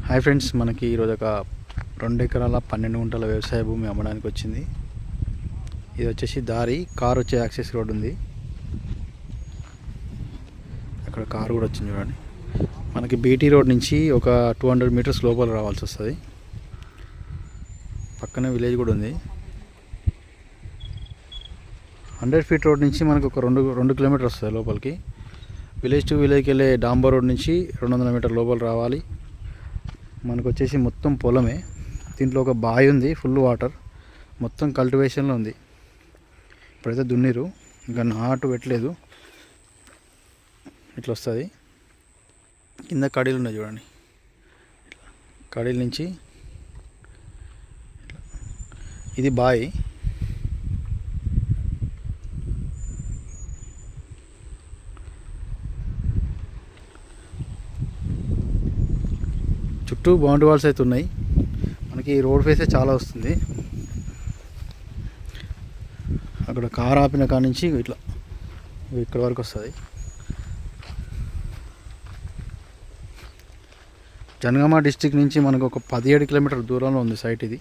Hi friends, మనకి ఈరోజు ఒక 2 ఎకరాల 12 గుంటల వ్యవసాయ భూమి అమ్మడానికి వచ్చింది. ఇది వచ్చేసి దారి కార్ వచ్చే యాక్సెస్ రోడ్ ఉంది. అక్కడ కారు కూడా వచ్చింది చూడండి. మనకి బీటీ రోడ్ నుంచి ఒక 200 మీటర్స్ లోపల రావాల్సి వస్తుంది. పక్కనే విలేజ్ కూడా ఉంది. 100 ఫీట్ రోడ్ నుంచి మనకు ఒక 2 కిలోమీటర్ వస్తుంది లోపలికి. విలేజ్ టు విలేజ్కి వెళ్ళే డాంబర్ రోడ్ నుంచి 200 మీటర్ లోపల రావాలి. మనకు వచ్చేసి మొత్తం పొలమే. దీంట్లో ఒక బావి ఉంది, ఫుల్ వాటర్, మొత్తం కల్టివేషన్లో ఉంది. ఇప్పుడైతే దున్నిరు, ఇంకా నాటు పెట్టలేదు. ఇట్లా వస్తుంది. కింద కడీలు ఉన్నాయి చూడండి. కడీల నుంచి ఇది బావి. చుట్టూ బౌండరీ వాల్స్ అయితే ఉన్నాయి. మనకి రోడ్ ఫేసే చాలా వస్తుంది. అక్కడ కార్ ఆపిన కాడ నుంచి ఇట్లా ఇక్కడ వరకు వస్తుంది. జనగామ డిస్టిక్ నుంచి మనకు ఒక 17 కిలోమీటర్ల దూరంలో ఉంది సైట్ ఇది.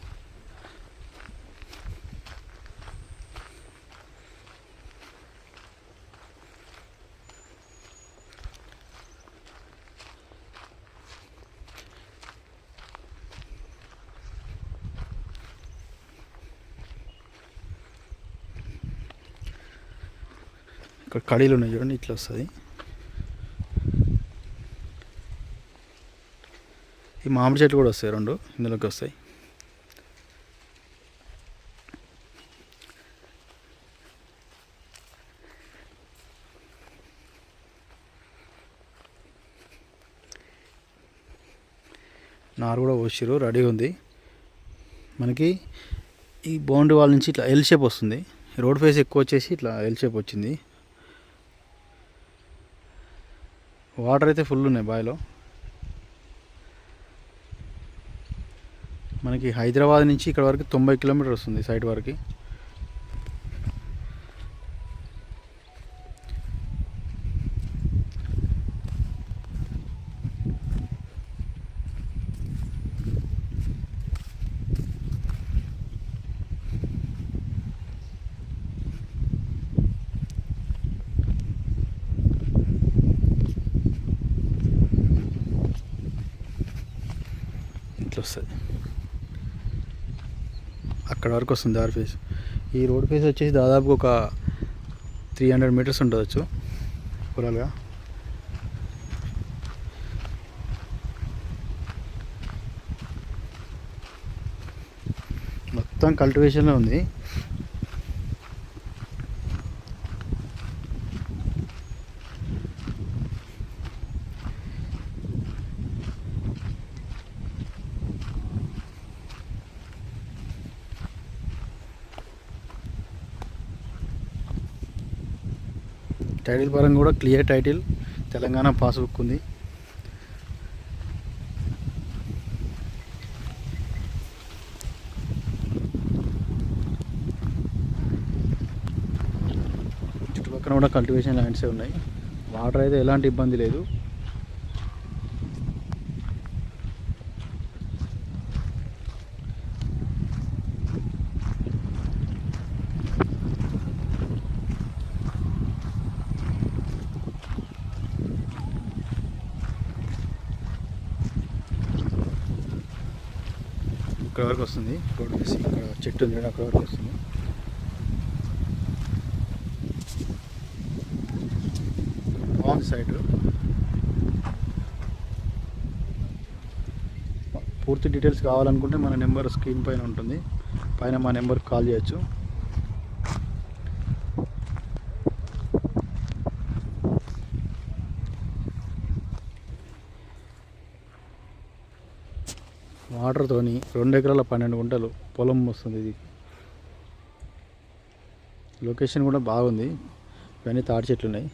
ఇక్కడ కడీలు ఉన్నాయి చూడండి, ఇట్లా వస్తుంది. ఈ మామిడి చెట్లు కూడా వస్తాయి, 2 ఇందులోకి వస్తాయి. నారు కూడా పోసిరు, రెడీ ఉంది. మనకి ఈ బౌండరీ వాల్ నుంచి ఇట్లా ఎల్ షేప్ వస్తుంది. రోడ్ ఫేస్ ఎక్కువ వచ్చేసి ఇట్లా ఎల్ షేప్ వచ్చింది. వాటర్ అయితే ఫుల్ ఉన్నాయి బావిలో. మనకి హైదరాబాద్ నుంచి ఇక్కడ వరకు 90 కిలోమీటర్ వస్తుంది సైట్ వరకు. వస్తుంది అక్కడ వరకు వస్తుంది దారి ఫేస్. ఈ రోడ్ ఫేస్ వచ్చేసి దాదాపు ఒక 300 మీటర్స్ ఉండవచ్చు ఓవరాల్గా. మొత్తం కల్టివేషన్లో ఉంది. టైటిల్ పరంగా కూడా క్లియర్ టైటిల్, తెలంగాణ పాస్బుక్ ఉంది. చుట్టుపక్కల కూడా కల్టివేషన్ ల్యాండ్సే ఉన్నాయి. వాటర్ అయితే ఎలాంటి ఇబ్బంది లేదు. ఇక్కడ వరకు వస్తుంది రోడ్ వేసి. ఇక్కడ చెట్టు ఉంది, అక్కడ వరకు వస్తుంది. బాగుంది సైట్. పూర్తి డీటెయిల్స్ కావాలనుకుంటే మన నెంబర్ స్క్రీన్ పైన ఉంటుంది. పైన మా నెంబర్కి కాల్ చేయొచ్చు. వాటర్తోని 2 ఎకరాల 12 గుంటలు పొలం వస్తుంది. ఇది లొకేషన్ కూడా బాగుంది. ఇవన్నీ తాటి చెట్లు ఉన్నాయి.